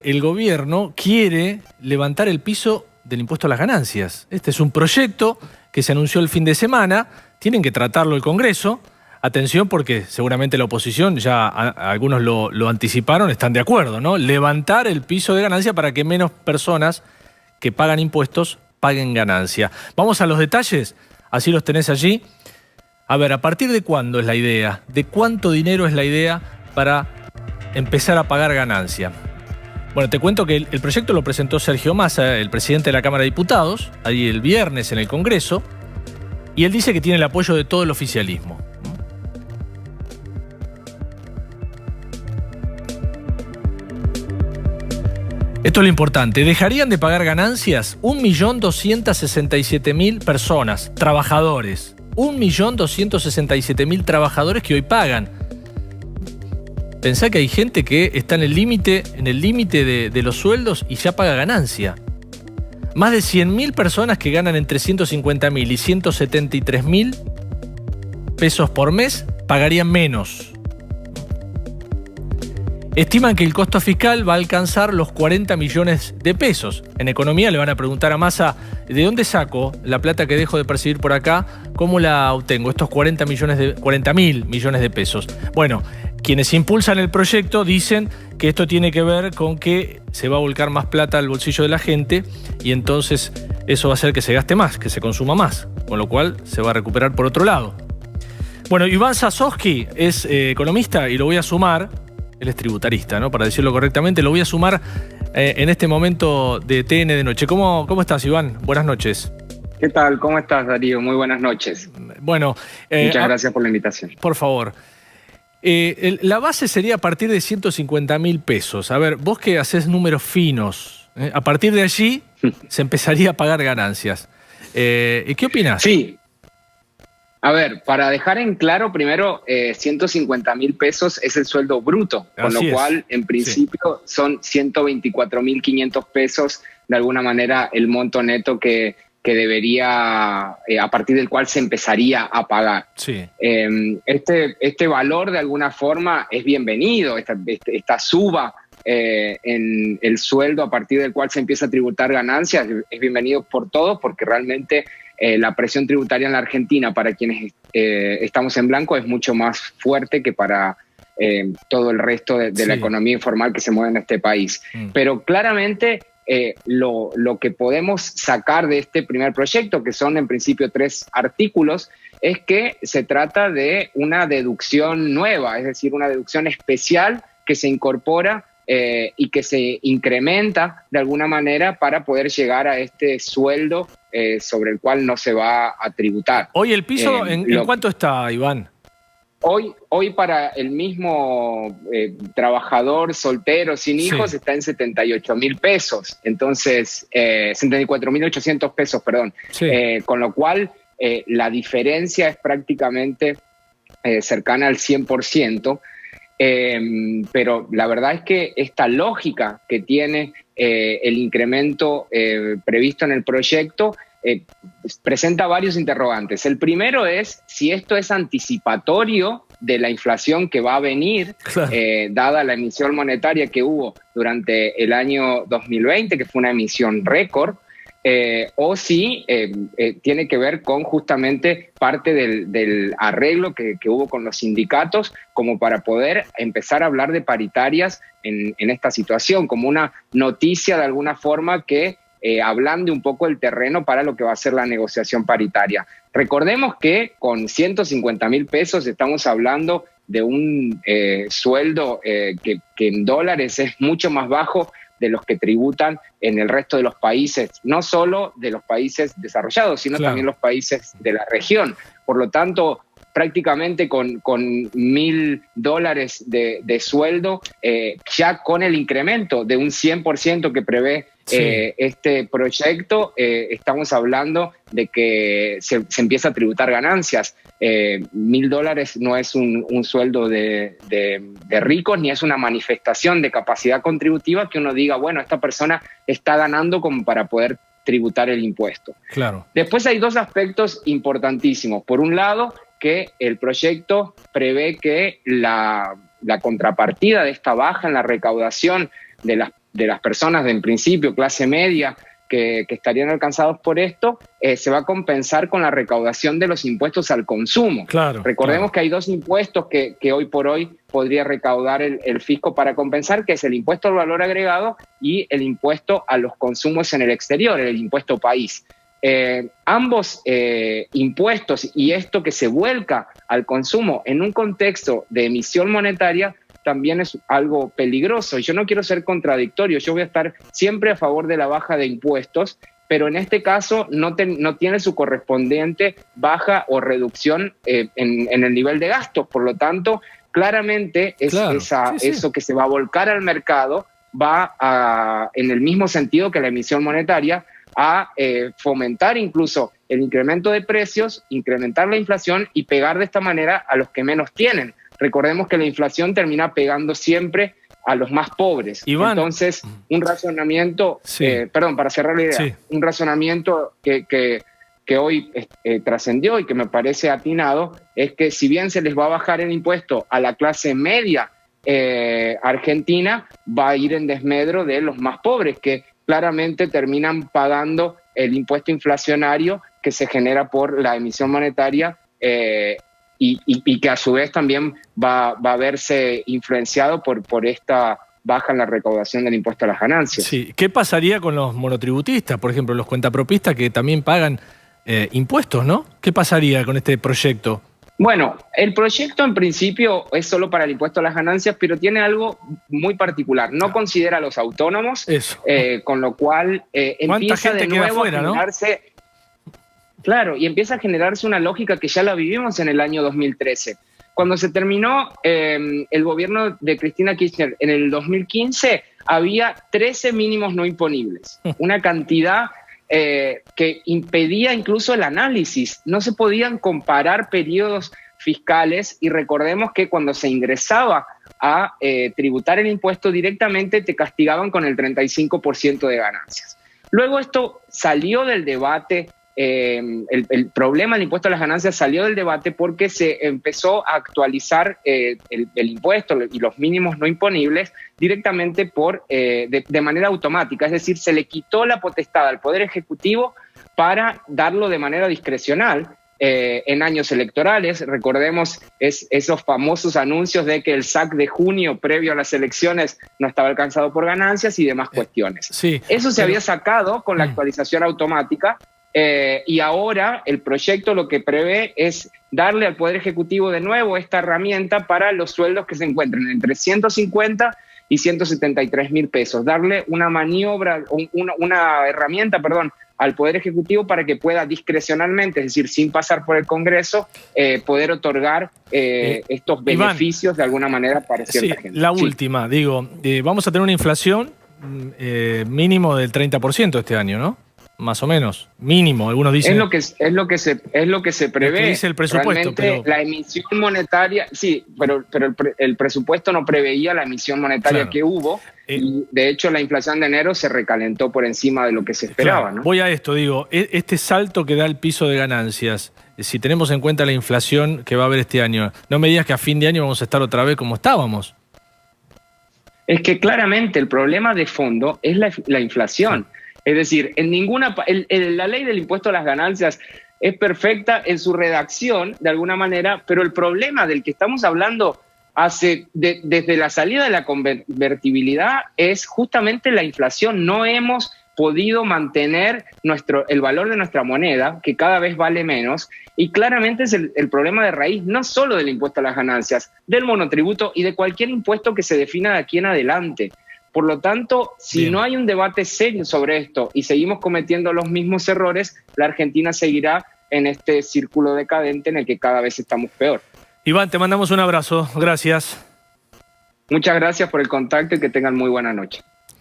el gobierno quiere levantar el piso del impuesto a las ganancias. Este es un proyecto que se anunció el fin de semana, tienen que tratarlo el Congreso. Atención porque seguramente la oposición, ya algunos lo anticiparon, están de acuerdo, ¿no? Levantar el piso de ganancia para que menos personas que pagan impuestos paguen ganancia. Vamos a los detalles, así los tenés allí. A ver, ¿a partir de cuándo es la idea? ¿De cuánto dinero es la idea para empezar a pagar ganancia? Bueno, te cuento que el proyecto lo presentó Sergio Massa, el presidente de la Cámara de Diputados, ahí el viernes en el Congreso, y él dice que tiene el apoyo de todo el oficialismo. Esto es lo importante. Dejarían de pagar ganancias 1.267.000 personas, trabajadores. 1.267.000 trabajadores que hoy pagan. Pensá que hay gente que está en el límite de los sueldos y ya paga ganancia. Más de 100.000 personas que ganan entre 150.000 y 173.000 pesos por mes pagarían menos. Estiman que el costo fiscal va a alcanzar los 40 millones de pesos. En economía le van a preguntar a Massa, ¿de dónde saco la plata que dejo de percibir por acá? ¿Cómo la obtengo? Estos 40.000 millones de pesos. Bueno, quienes impulsan el proyecto dicen que esto tiene que ver con que se va a volcar más plata al bolsillo de la gente y entonces eso va a hacer que se gaste más, que se consuma más, con lo cual se va a recuperar por otro lado. Bueno, Iván Sasovsky es economista y lo voy a sumar. Él es tributarista, ¿no? Para decirlo correctamente, lo voy a sumar en este momento de TN de Noche. ¿Cómo estás, Iván? Buenas noches. ¿Qué tal? ¿Cómo estás, Darío? Muy buenas noches. Bueno, muchas gracias por la invitación. Por favor. La base sería a partir de 150.000 pesos. A ver, vos que hacés números finos, a partir de allí se empezaría a pagar ganancias. ¿Qué opinás? Sí. A ver, para dejar en claro, primero, 150.000 pesos es el sueldo bruto, con lo cual, en principio, son 124.500 pesos, de alguna manera, el monto neto que debería, a partir del cual se empezaría a pagar. Sí. Este valor, de alguna forma, es bienvenido, esta suba en el sueldo a partir del cual se empieza a tributar ganancias, es bienvenido por todos, porque realmente la presión tributaria en la Argentina para quienes estamos en blanco es mucho más fuerte que para todo el resto de la economía informal que se mueve en este país. Pero claramente lo que podemos sacar de este primer proyecto, que son en principio 3 artículos, es que se trata de una deducción nueva, es decir, una deducción especial que se incorpora y que se incrementa de alguna manera para poder llegar a este sueldo sobre el cual no se va a tributar. Hoy el piso, ¿en cuánto está, Iván? Hoy para el mismo trabajador soltero sin hijos está en 78.000 pesos, entonces 74.800 pesos, perdón. Sí. Con lo cual la diferencia es prácticamente cercana al 100%. Pero la verdad es que esta lógica que tiene el incremento previsto en el proyecto presenta varios interrogantes. El primero es si esto es anticipatorio de la inflación que va a venir, claro, dada la emisión monetaria que hubo durante el año 2020, que fue una emisión récord, o si tiene que ver con justamente parte del arreglo que hubo con los sindicatos como para poder empezar a hablar de paritarias en esta situación, como una noticia de alguna forma que ablande un poco el terreno para lo que va a ser la negociación paritaria. Recordemos que con 150.000 pesos estamos hablando de un sueldo que en dólares es mucho más bajo de los que tributan en el resto de los países, no solo de los países desarrollados, sino también los países de la región. Por lo tanto, prácticamente con $1.000 de sueldo, ya con el incremento de un 100% que prevé este proyecto, estamos hablando de que se empieza a tributar ganancias. $1.000 no es un sueldo de ricos, ni es una manifestación de capacidad contributiva que uno diga, bueno, esta persona está ganando como para poder tributar el impuesto. Claro. Después hay 2 aspectos importantísimos. Por un lado, que el proyecto prevé que la contrapartida de esta baja en la recaudación de las las personas de en principio clase media que estarían alcanzados por esto, se va a compensar con la recaudación de los impuestos al consumo. Claro, Recordemos que hay dos impuestos que hoy por hoy podría recaudar el fisco para compensar, que es el impuesto al valor agregado y el impuesto a los consumos en el exterior, el impuesto país. Ambos impuestos y esto que se vuelca al consumo en un contexto de emisión monetaria también es algo peligroso. Yo no quiero ser contradictorio, yo voy a estar siempre a favor de la baja de impuestos, pero en este caso no tiene su correspondiente baja o reducción en el nivel de gastos. Por lo tanto, claramente eso que se va a volcar al mercado va en el mismo sentido que la emisión monetaria, a fomentar incluso el incremento de precios, incrementar la inflación y pegar de esta manera a los que menos tienen. Recordemos que la inflación termina pegando siempre a los más pobres. Iván, entonces, un razonamiento, para cerrar la idea, un razonamiento que hoy trascendió y que me parece atinado, es que si bien se les va a bajar el impuesto a la clase media argentina, va a ir en desmedro de los más pobres, que claramente terminan pagando el impuesto inflacionario que se genera por la emisión monetaria y que a su vez también va a verse influenciado por esta baja en la recaudación del impuesto a las ganancias. Sí. ¿Qué pasaría con los monotributistas, por ejemplo, los cuentapropistas que también pagan impuestos, ¿no? ¿Qué pasaría con este proyecto? Bueno, el proyecto en principio es solo para el impuesto a las ganancias, pero tiene algo muy particular. No considera a los autónomos, con lo cual empieza de nuevo a generarse... ¿no? Claro, y empieza a generarse una lógica que ya la vivimos en el año 2013. Cuando se terminó el gobierno de Cristina Kirchner en el 2015, había 13 mínimos no imponibles, una cantidad que impedía incluso el análisis. No se podían comparar periodos fiscales y recordemos que cuando se ingresaba a tributar el impuesto directamente te castigaban con el 35% de ganancias. Luego esto salió del debate. El problema del impuesto a las ganancias salió del debate porque se empezó a actualizar el impuesto y los mínimos no imponibles directamente de manera automática, es decir, se le quitó la potestad al Poder Ejecutivo para darlo de manera discrecional en años electorales. Recordemos esos famosos anuncios de que el SAC de junio previo a las elecciones no estaba alcanzado por ganancias y demás cuestiones. Eso se había sacado con la actualización automática. Y ahora el proyecto lo que prevé es darle al Poder Ejecutivo de nuevo esta herramienta para los sueldos que se encuentran entre 150 y 173 mil pesos. Darle una maniobra, una herramienta, al Poder Ejecutivo para que pueda discrecionalmente, es decir, sin pasar por el Congreso, poder otorgar estos beneficios de alguna manera para cierta gente. La última, vamos a tener una inflación mínimo del 30% este año, ¿no? Más o menos, mínimo, algunos dicen. Es lo que se prevé. Que dice el presupuesto. Realmente la emisión monetaria, sí, pero el presupuesto no preveía la emisión monetaria que hubo. Y de hecho, la inflación de enero se recalentó por encima de lo que se esperaba, ¿no? Voy a esto, este salto que da el piso de ganancias, si tenemos en cuenta la inflación que va a haber este año, no me digas que a fin de año vamos a estar otra vez como estábamos. Es que claramente el problema de fondo es la inflación. Sí. Es decir, la ley del impuesto a las ganancias es perfecta en su redacción, de alguna manera, pero el problema del que estamos hablando desde la salida de la convertibilidad es justamente la inflación. No hemos podido mantener el valor de nuestra moneda, que cada vez vale menos, y claramente es el problema de raíz, no solo del impuesto a las ganancias, del monotributo y de cualquier impuesto que se defina de aquí en adelante. Por lo tanto, si no hay un debate serio sobre esto y seguimos cometiendo los mismos errores, la Argentina seguirá en este círculo decadente en el que cada vez estamos peor. Iván, te mandamos un abrazo. Gracias. Muchas gracias por el contacto y que tengan muy buena noche.